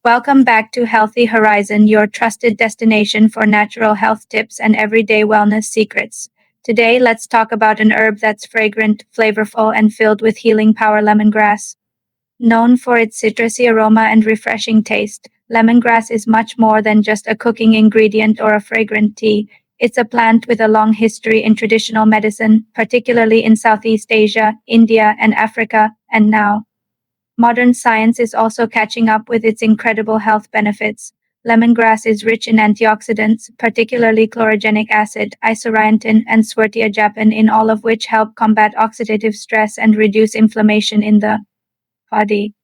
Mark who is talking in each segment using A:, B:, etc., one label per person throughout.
A: Welcome back to Healthy Horizon, your trusted destination for natural health tips and everyday wellness secrets. Today, let's talk about an herb that's fragrant, flavorful, and filled with healing power: lemongrass. Known for its citrusy aroma and refreshing taste, lemongrass is much more than just a cooking ingredient or a fragrant tea. It's a plant with a long history in traditional medicine, particularly in Southeast Asia, India, and Africa, and now modern science is also catching up with its incredible health benefits. Lemongrass is rich in antioxidants, particularly chlorogenic acid, isotretinoin, and swertiajepan, in all of which help combat oxidative stress and reduce inflammation in the body.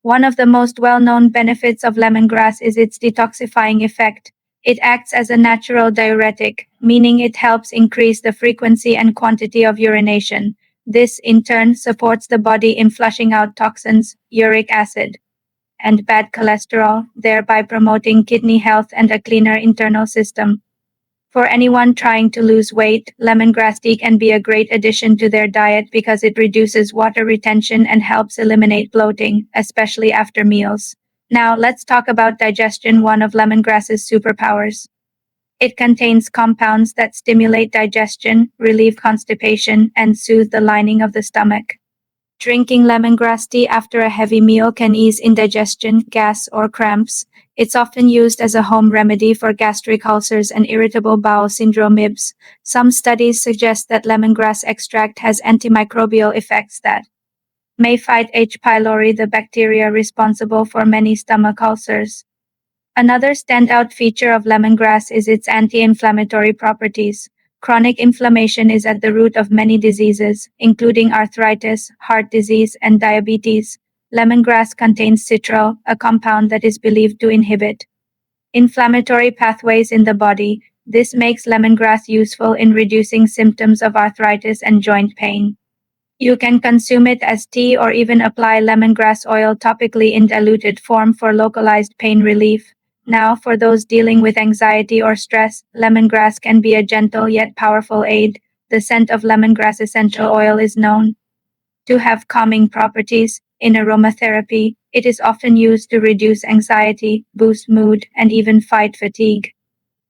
A: One of the most well-known benefits of lemongrass is its detoxifying effect. It acts as a natural diuretic, meaning it helps increase the frequency and quantity of urination. This, in turn, supports the body in flushing out toxins, uric acid, and bad cholesterol, thereby promoting kidney health and a cleaner internal system. For anyone trying to lose weight, lemongrass tea can be a great addition to their diet because it reduces water retention and helps eliminate bloating, especially after meals. Now, let's talk about digestion, one of lemongrass's superpowers. It contains compounds that stimulate digestion, relieve constipation, and soothe the lining of the stomach. Drinking lemongrass tea after a heavy meal can ease indigestion, gas, or cramps. It's often used as a home remedy for gastric ulcers and irritable bowel syndrome (IBS). Some studies suggest that lemongrass extract has antimicrobial effects that may fight H. pylori, the bacteria responsible for many stomach ulcers. Another standout feature of lemongrass is its anti-inflammatory properties. Chronic inflammation is at the root of many diseases, including arthritis, heart disease, and diabetes. Lemongrass contains citral, a compound that is believed to inhibit inflammatory pathways in the body. This makes lemongrass useful in reducing symptoms of arthritis and joint pain. You can consume it as tea or even apply lemongrass oil topically in diluted form for localized pain relief. Now, for those dealing with anxiety or stress, lemongrass can be a gentle yet powerful aid. The scent of lemongrass essential oil is known to have calming properties. In aromatherapy, it is often used to reduce anxiety, boost mood, and even fight fatigue.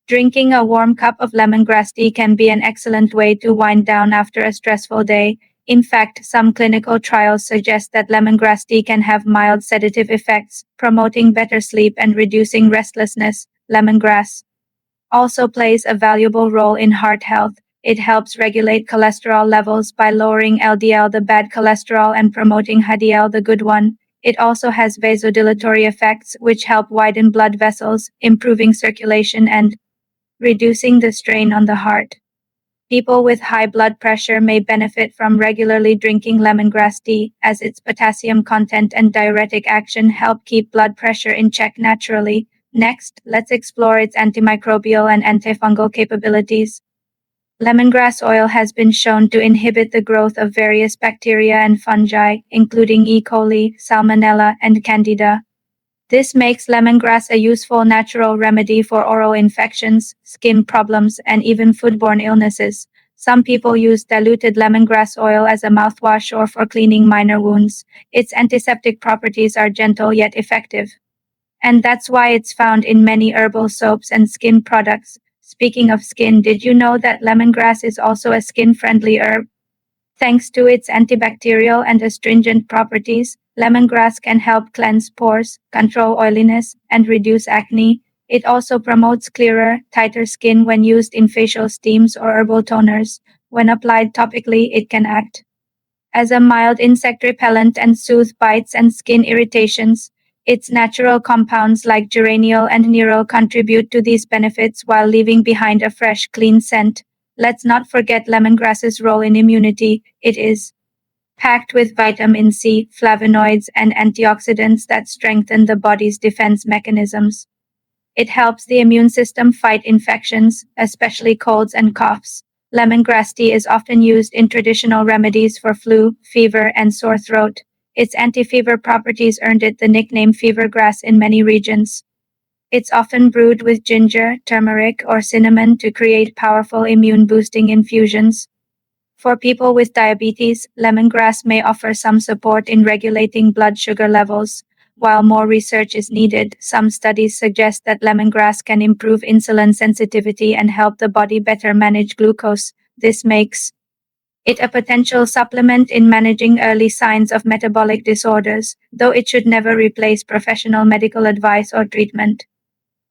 A: Drinking a warm cup of lemongrass tea can be an excellent way to wind down after a stressful day. In fact, some clinical trials suggest that lemongrass tea can have mild sedative effects, promoting better sleep and reducing restlessness. Lemongrass also plays a valuable role in heart health. It helps regulate cholesterol levels by lowering LDL, the bad cholesterol, and promoting HDL, the good one. It also has vasodilatory effects, which help widen blood vessels, improving circulation and reducing the strain on the heart. People with high blood pressure may benefit from regularly drinking lemongrass tea, as its potassium content and diuretic action help keep blood pressure in check naturally. Next, let's explore its antimicrobial and antifungal capabilities. Lemongrass oil has been shown to inhibit the growth of various bacteria and fungi, including E. coli, Salmonella, and Candida. This makes lemongrass a useful natural remedy for oral infections, skin problems, and even foodborne illnesses. Some people use diluted lemongrass oil as a mouthwash or for cleaning minor wounds. Its antiseptic properties are gentle yet effective. And that's why it's found in many herbal soaps and skin products. Speaking of skin, did you know that lemongrass is also a skin-friendly herb? Thanks to its antibacterial and astringent properties, lemongrass can help cleanse pores, control oiliness, and reduce acne. It also promotes clearer, tighter skin when used in facial steams or herbal toners. When applied topically, it can act as a mild insect repellent and soothe bites and skin irritations. Its natural compounds like geraniol and nerol contribute to these benefits while leaving behind a fresh, clean scent. Let's not forget lemongrass's role in immunity. It is packed with vitamin C, flavonoids, and antioxidants that strengthen the body's defense mechanisms. It helps the immune system fight infections, especially colds and coughs. Lemongrass tea is often used in traditional remedies for flu, fever, and sore throat. Its anti-fever properties earned it the nickname fevergrass in many regions. It's often brewed with ginger, turmeric, or cinnamon to create powerful immune-boosting infusions. For people with diabetes, lemongrass may offer some support in regulating blood sugar levels. While more research is needed, some studies suggest that lemongrass can improve insulin sensitivity and help the body better manage glucose. This makes it a potential supplement in managing early signs of metabolic disorders, though it should never replace professional medical advice or treatment.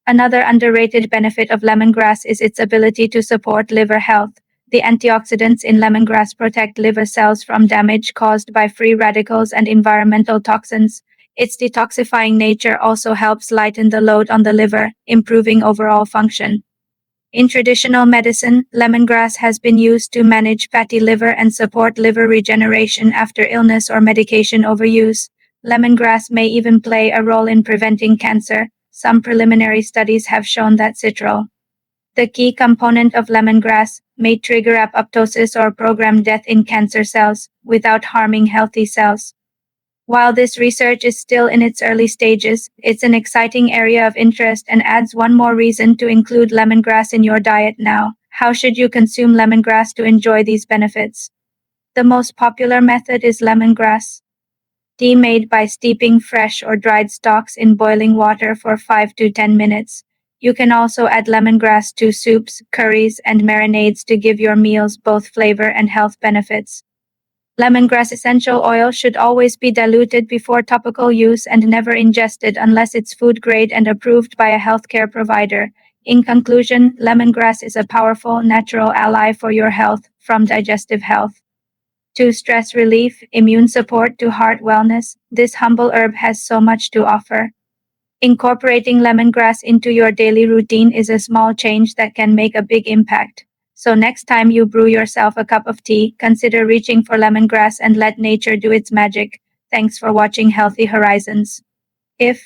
A: Another underrated benefit of lemongrass is its ability to support liver health. The antioxidants in lemongrass protect liver cells from damage caused by free radicals and environmental toxins. Its detoxifying nature also helps lighten the load on the liver, improving overall function. In traditional medicine, lemongrass has been used to manage fatty liver and support liver regeneration after illness or medication overuse. Lemongrass may even play a role in preventing cancer. Some preliminary studies have shown that citral, the key component of lemongrass, may trigger apoptosis or program death in cancer cells without harming healthy cells. While this research is still in its early stages, it's an exciting area of interest and adds one more reason to include lemongrass in your diet now. How should you consume lemongrass to enjoy these benefits? The most popular method is lemongrass tea made by steeping fresh or dried stalks in boiling water for 5 to 10 minutes. You can also add lemongrass to soups, curries, and marinades to give your meals both flavor and health benefits. Lemongrass essential oil should always be diluted before topical use and never ingested unless it's food grade and approved by a healthcare provider. In conclusion, lemongrass is a powerful natural ally for your health, from digestive health to stress relief, immune support to heart wellness. This humble herb has so much to offer. Incorporating lemongrass into your daily routine is a small change that can make a big impact. So next time you brew yourself a cup of tea, consider reaching for lemongrass and let nature do its magic. Thanks for watching Healthy Horizons. If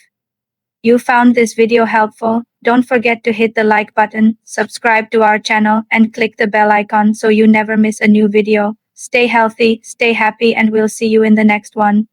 A: you found this video helpful, don't forget to hit the like button, subscribe to our channel, and click the bell icon so you never miss a new video. Stay healthy, stay happy, and we'll see you in the next one.